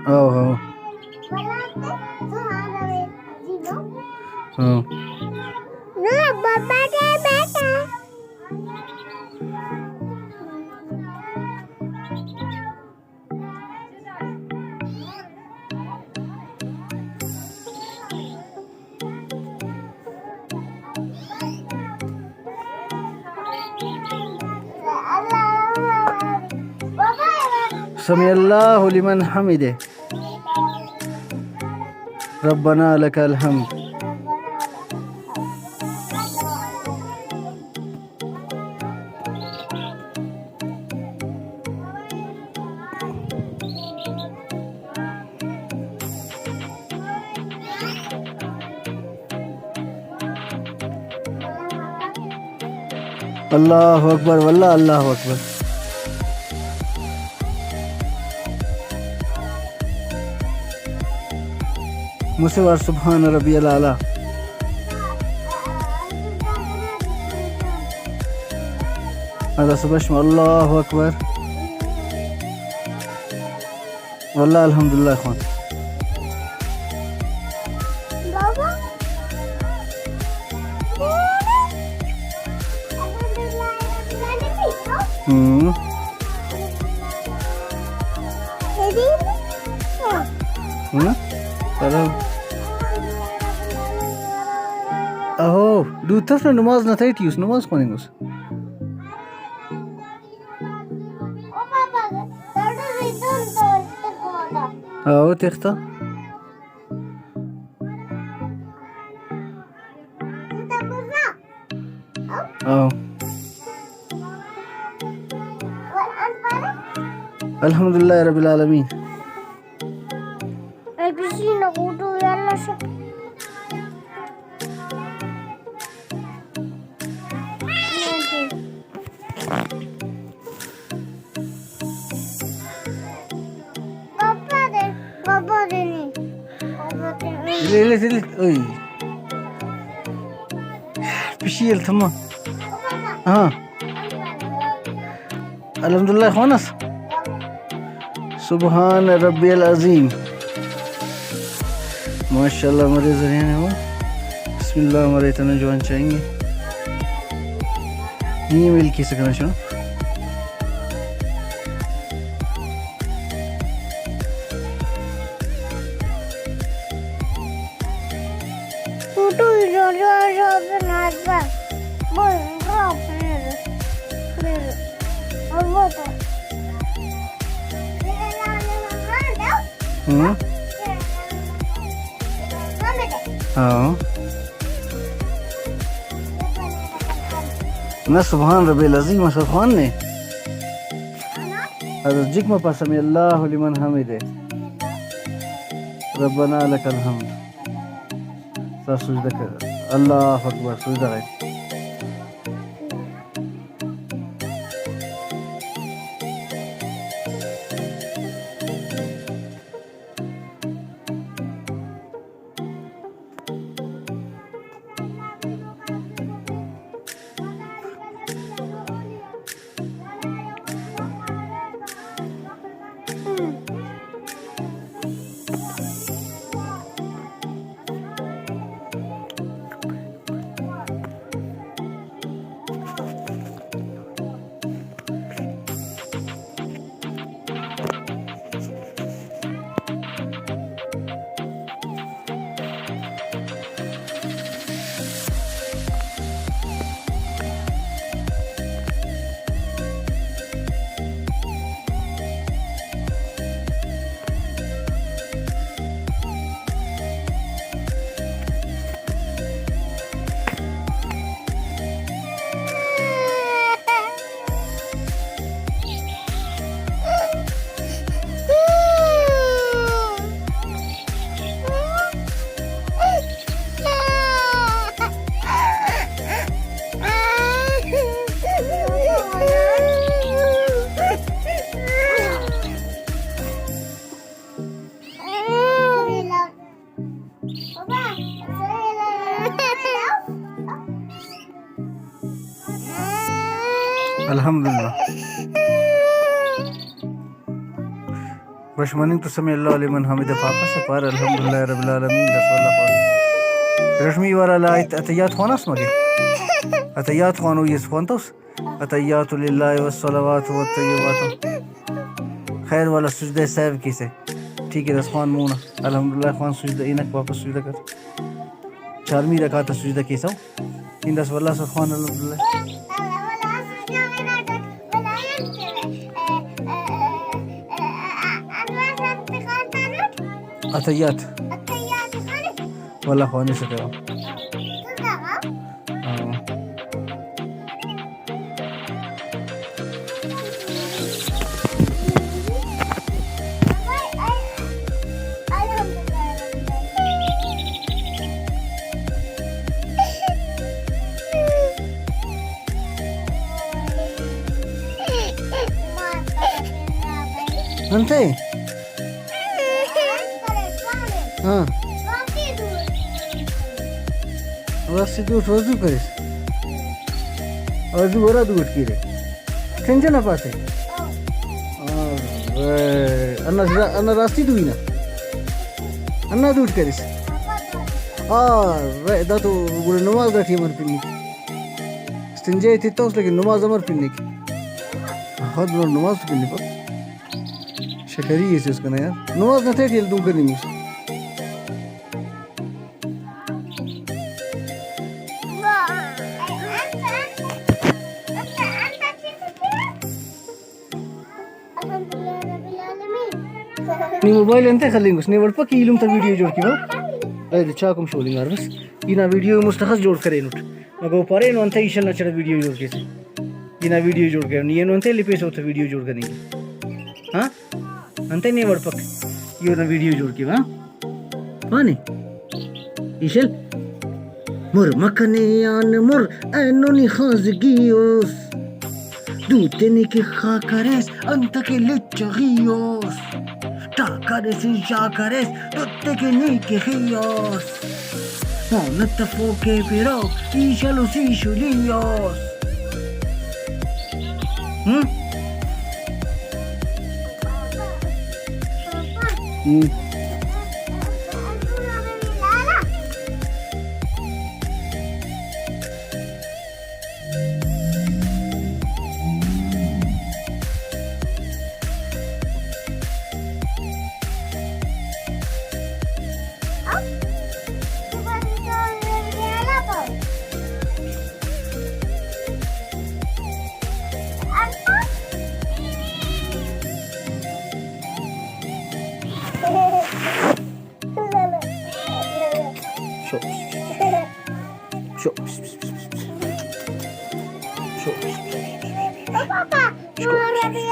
Oh, oh. Oh. سمع الله لمن حمده ربنا لك الحمد. الله أكبر والله الله أكبر. مسوى سبحان ربي الأعلى. هذا سبحان الله أكبر والله الحمد لله. إخوان अहो दूसरा नमाज न थी उस नमाज कौन उस आओ देखता आओ अल्हम्दुलिल्लाह रब्बिल आलमीन. ليه اي بشيل تمام. ها الحمد لله خونس سبحان ربي العظيم. माशाल्लाह हमारे जरिए हो बिस्मिल्लाह हमारे इतने जवान चाहेंगे नहीं मिल किसे करना चाहो हाँ ना सुभान रब्बिल अज़ीम सुभान ने هذا الجكمة سمع الله لمن حمده ربنا لك الحمد. سجدك الله أكبر سجدك अल्हम्दुलिल्लाह Rashmani to Sami Allah liman hamida Papa Sapar Alhamdulillah Rabbil Alamin Rasulullah Rashmi wala la atayat khonas mage atayat khonu yes khontos atayatu lillahi was salawatu wat tayyibatu khair wala sujda sahib kise ठीक है रसमान मूना अल्हम्दुलिल्लाह खान सुजदा इनक वापस सुजदा कर चारमी रकात सुजदा केसा इन दस वल्लाह से खान अल्हम्दुलिल्लाह अतय्यात वल्लाह खाने से करो अंते हाँ वासी दूध वजू करेस वजू बरा दूध की रे टेंशन ना पाते अन्ना रास्ती दूई ना अन्ना दूध करेस रे दा तो बुरे नमाज दा ठीक मन पिनी स्टिंजे थी तो लेकिन नमाज अमर पिनी की हद बुरे नमाज पिनी पर शक्करी है इसका ना यार नमाज ना थे ठेल दूं करनी मुझे नी मोबाइल अंते खलींग उसने वर्ड पर कीलुम तक वीडियो जोड़ की वो अरे चाकुम शोलिंग आर बस इना वीडियो मुस्तखस जोड़ करे नुट मगो पारे नो अंते ईशल नचड़ वीडियो जोड़ के से इना वीडियो जोड़ के नी नो अंते लिपेस होता वीडियो जोड़ करनी हाँ अंते नहीं वर्ड पक यो ना वीडियो जोड़ के हाँ पानी ईशल मुर मकने यान मुर एनोनी खाज़गियोस दूतनी के खाकरेस अंत के लिचगियोस टाकरेस जाकरेस तुत्ते के नीके खियोस नत्तफो के पिरो ईशल उसीशुलियोस Papa, you are ready,